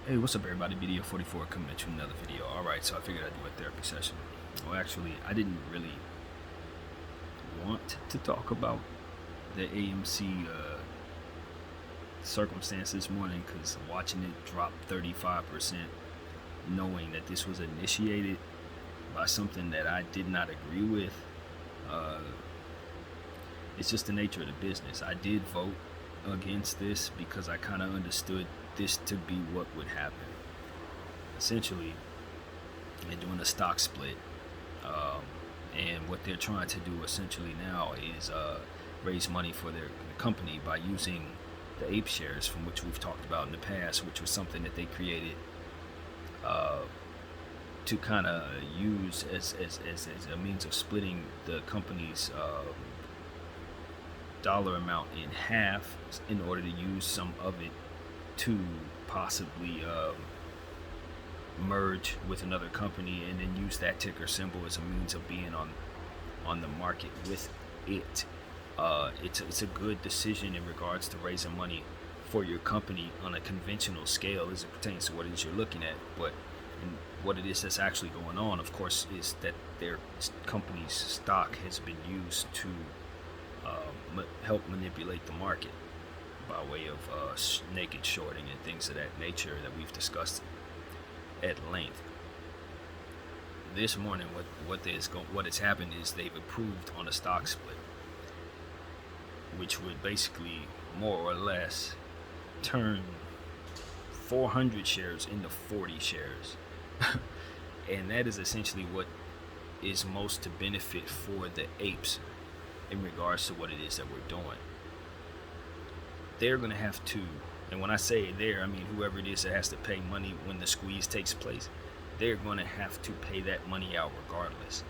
Hey, what's up, everybody? Video 44 coming at you with another video. Alright, so I figured I'd do a therapy session. Well, actually, I didn't really want to talk about the AMC circumstance this morning because watching it drop 35%, knowing that this was initiated by something that I did not agree with, uh, it's just the nature of the business. I did vote against this because I kind of understood this to be what would happen. Essentially, they're doing a stock split, um, and what they're trying to do essentially now is raise money for their company by using the ape shares, from which we've talked about in the past, which was something that they created uh, to kind of use as a means of splitting the company's dollar amount in half in order to use some of it to possibly merge with another company and then use that ticker symbol as a means of being on the market with it. It's a good decision in regards to raising money for your company on a conventional scale as it pertains to what it is you're looking at. But what it is that's actually going on, of course, is that their company's stock has been used to help manipulate the market by way of naked shorting and things of that nature that we've discussed at length. This morning, what has happened is they've approved on a stock split, which would basically more or less turn 400 shares into 40 shares. And that is essentially what is most to benefit for the apes in regards to what it is that we're doing. They're going to have to, and when I say I mean whoever it is that has to pay money when the squeeze takes place, they're going to have to pay that money out regardless.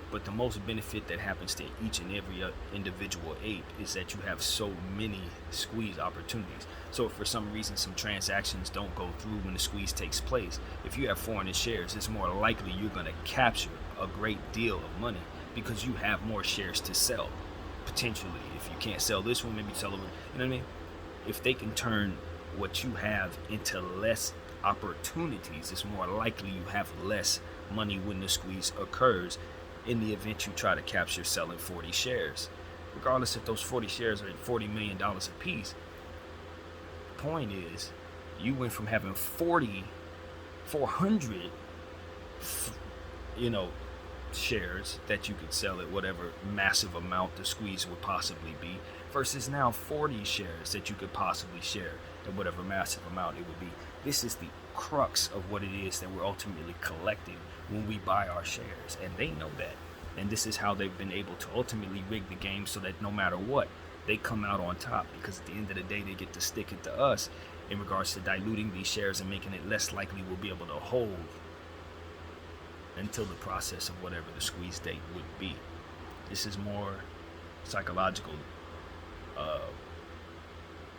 But the most benefit that happens to each and every individual ape is that you have so many squeeze opportunities. So if for some reason some transactions don't go through when the squeeze takes place, if you have 400 shares, it's more likely you're going to capture a great deal of money because you have more shares to sell. Potentially, if you can't sell this one, maybe sell it. You know what I mean? If they can turn what you have into less opportunities, it's more likely you have less money when the squeeze occurs in the event you try to capture selling 40 shares. Regardless if those 40 shares are at $40 million a piece, the point is you went from having 400, shares that you could sell at whatever massive amount the squeeze would possibly be, versus now 40 shares that you could possibly share at whatever massive amount it would be. This is the crux of what it is that we're ultimately collecting when we buy our shares, and they know that. And this is how they've been able to ultimately rig the game so that no matter what, they come out on top, because at the end of the day they get to stick it to us in regards to diluting these shares and making it less likely we'll be able to hold until the process of whatever the squeeze date would be. This is more psychological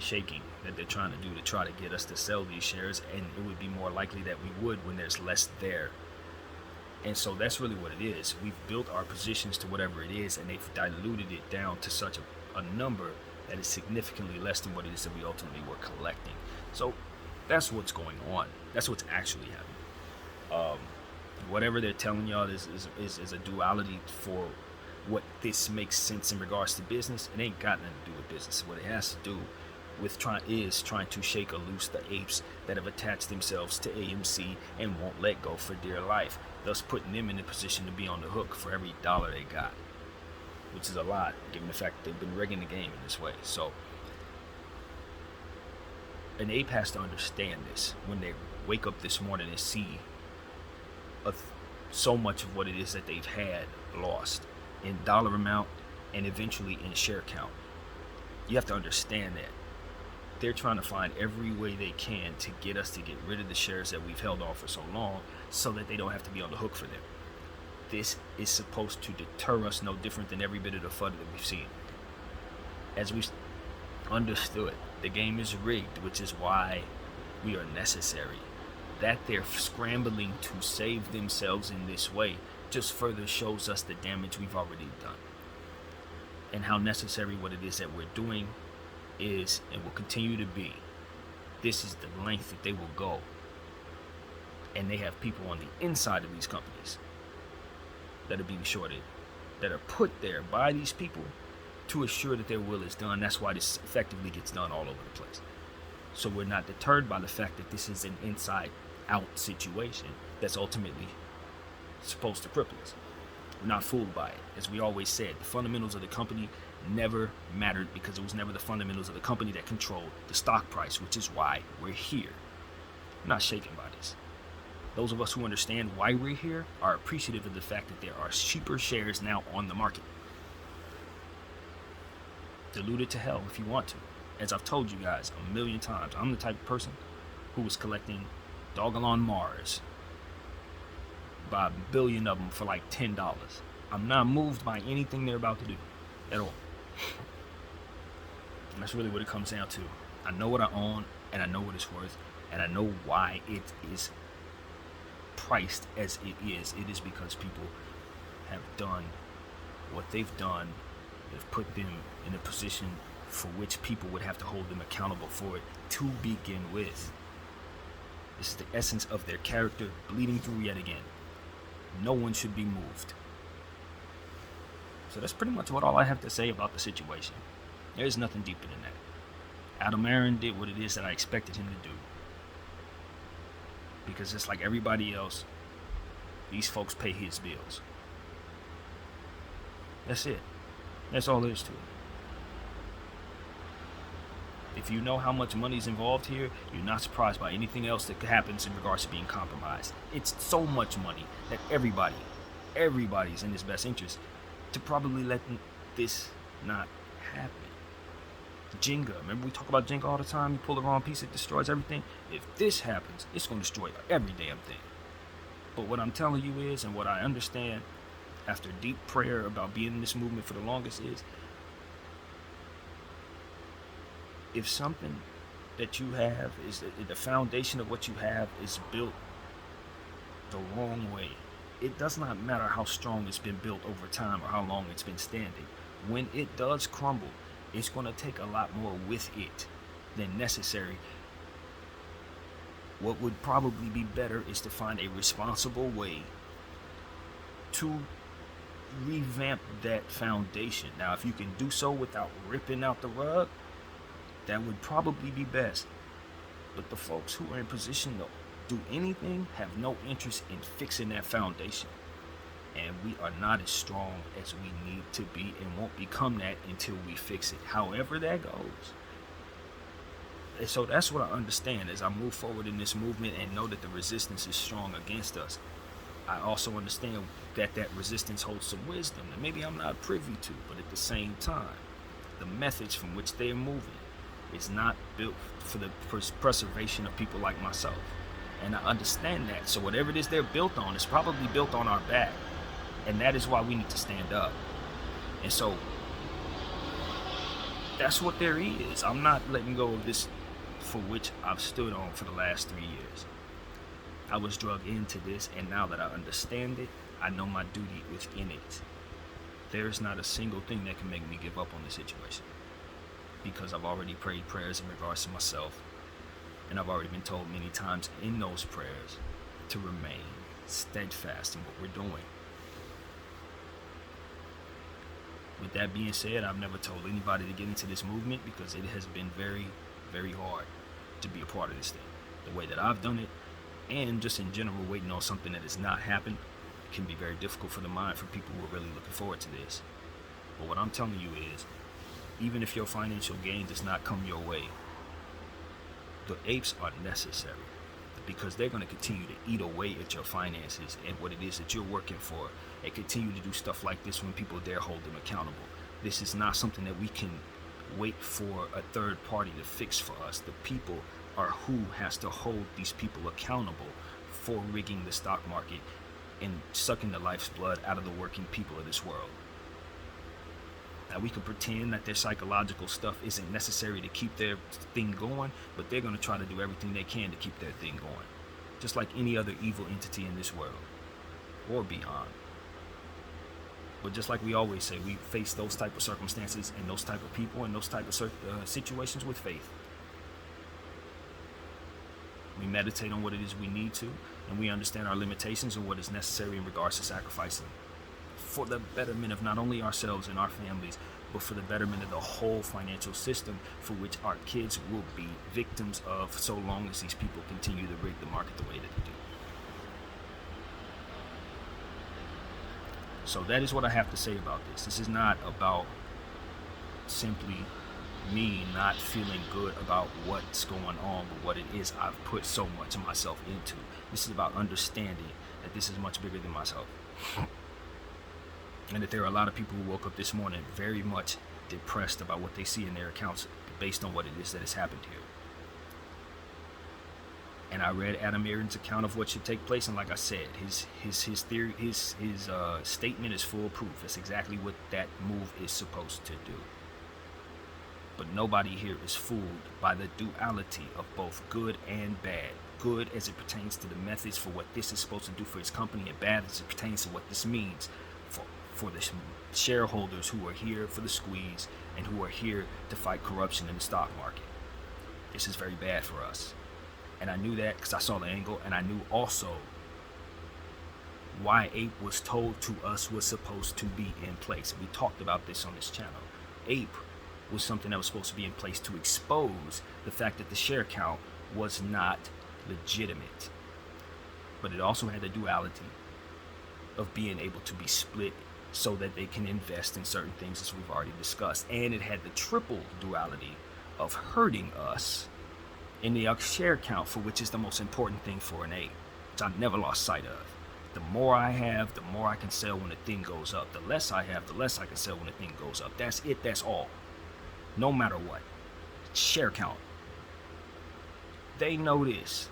shaking that they're trying to do to try to get us to sell these shares, and it would be more likely that we would when there's less there. And so that's really what it is. We've built our positions to whatever it is, and they've diluted it down to such a number that is significantly less than what it is that we ultimately were collecting. So that's what's going on. That's what's actually happening. Whatever they're telling y'all is a duality for what this makes sense in regards to business. It ain't got nothing to do with business. What it has to do with trying to shake or loose the apes that have attached themselves to AMC and won't let go for dear life, thus putting them in a position to be on the hook for every dollar they got, which is a lot given the fact that they've been rigging the game in this way. So an ape has to understand this when they wake up this morning and see so much of what it is that they've had lost in dollar amount and eventually in share count. You have to understand that they're trying to find every way they can to get us to get rid of the shares that we've held on for so long so that they don't have to be on the hook for them. This is supposed to deter us no different than every bit of the FUD that we've seen. As we've understood, the game is rigged, which is why we are necessary. That they're scrambling to save themselves in this way just further shows us the damage we've already done and how necessary what it is that we're doing is and will continue to be this is the length that they will go. And they have people on the inside of these companies that are being shorted, that are put there by these people to assure that their will is done. That's why this effectively gets done all over the place. So we're not deterred by the fact that this is an inside out situation that's ultimately supposed to cripple us. We're not fooled by it. As we always said, the fundamentals of the company never mattered, because it was never the fundamentals of the company that controlled the stock price, which is why we're here. I'm not shaken by this. Those of us who understand why we're here are appreciative of the fact that there are cheaper shares now on the market. Dilute it to hell if you want to. As I've told you guys a million times, I'm the type of person who was collecting Doggone Mars, buy a billion of them for like $10. I'm not moved by anything they're about to do at all. And that's really what it comes down to. I know what I own, and I know what it's worth, and I know why it is priced as it is. It is because people have done what they've done. They've put them in a position for which people would have to hold them accountable for it to begin with. This is the essence of their character bleeding through yet again. No one should be moved. So that's pretty much all I have to say about the situation. There's nothing deeper than that. Adam Aaron did what it is that I expected him to do. Because just like everybody else, these folks pay his bills. That's it. That's all there is to it. If you know how much money is involved here, you're not surprised by anything else that happens in regards to being compromised. It's so much money that everybody's in his best interest to probably let this not happen. Jenga, remember we talk about Jenga all the time? You pull the wrong piece, it destroys everything. If this happens, it's going to destroy every damn thing. But what I'm telling you is, and what I understand after deep prayer about being in this movement for the longest, is if something that you have is the foundation of what you have is built the wrong way, it does not matter how strong it's been built over time or how long it's been standing. When it does crumble, it's going to take a lot more with it than necessary. What would probably be better is to find a responsible way to revamp that foundation. Now, if you can do so without ripping out the rug, that would probably be best. But the folks who are in position to do anything have no interest in fixing that foundation. And we are not as strong as we need to be, and won't become that until we fix it, however that goes. And so that's what I understand as I move forward in this movement and know that the resistance is strong against us. I also understand that that resistance holds some wisdom that maybe I'm not privy to, but at the same time, the methods from which they are moving is not built for the preservation of people like myself. And I understand that. So whatever it is they're built on is probably built on our back. And that is why we need to stand up. And so that's what there is. I'm not letting go of this for which I've stood on for the last 3 years. I was drug into this, and now that I understand it, I know my duty within it. There's not a single thing that can make me give up on the situation, because I've already prayed prayers in regards to myself, and I've already been told many times in those prayers to remain steadfast in what we're doing. With that being said, I've never told anybody to get into this movement because it has been very, very hard to be a part of this thing. The way that I've done it, and just in general waiting on something that has not happened, can be very difficult for the mind for people who are really looking forward to this. But what I'm telling you is, even if your financial gain does not come your way, the apes are necessary, because they're going to continue to eat away at your finances and what it is that you're working for, and continue to do stuff like this when people dare hold them accountable. This is not something that we can wait for a third party to fix for us. The people are who has to hold these people accountable for rigging the stock market and sucking the life's blood out of the working people of this world. Now, we can pretend that their psychological stuff isn't necessary to keep their thing going, but they're going to try to do everything they can to keep their thing going, just like any other evil entity in this world or beyond. But just like we always say, we face those type of circumstances and those type of people and those type of situations with faith. We meditate on what it is we need to, and we understand our limitations and what is necessary in regards to sacrificing for the betterment of not only ourselves and our families, but for the betterment of the whole financial system, for which our kids will be victims of, so long as these people continue to rig the market the way that they do. So that is what I have to say about this. This is not about simply me not feeling good about what's going on, but what it is I've put so much of myself into. This is about understanding that this is much bigger than myself. And that there are a lot of people who woke up this morning very much depressed about what they see in their accounts based on what it is that has happened here. And I read Adam Aaron's account of what should take place, and like I said, his theory, his statement is foolproof. That's exactly what that move is supposed to do. But nobody here is fooled by the duality of both good and bad. Good as it pertains to the methods for what this is supposed to do for his company, and bad as it pertains to what this means for the shareholders who are here for the squeeze and who are here to fight corruption in the stock market. This is very bad for us. And I knew that because I saw the angle, and I knew also why APE was told to us was supposed to be in place. We talked about this on this channel. APE was something that was supposed to be in place to expose the fact that the share count was not legitimate. But it also had the duality of being able to be split so that they can invest in certain things, as we've already discussed. And it had the triple duality of hurting us in the share count, for which is the most important thing for an APE, which I never lost sight of. The more I have, the more I can sell when the thing goes up. The less I have, the less I can sell when the thing goes up. That's it, that's all. No matter what. Share count. They know this.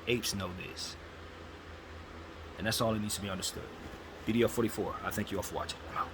Apes know this. And that's all that needs to be understood. Video 44. I thank you all for watching. I'm out.